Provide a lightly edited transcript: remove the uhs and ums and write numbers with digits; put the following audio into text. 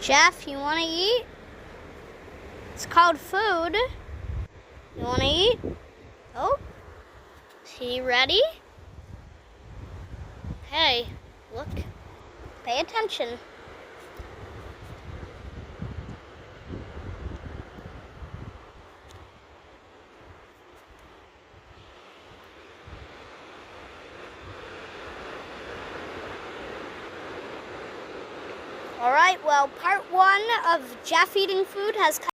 Jeff, you want to eat? It's called food. You want to eat? Oh, is he ready? Hey, look, pay attention. All right, well, part 1 of Jeff eating food has come.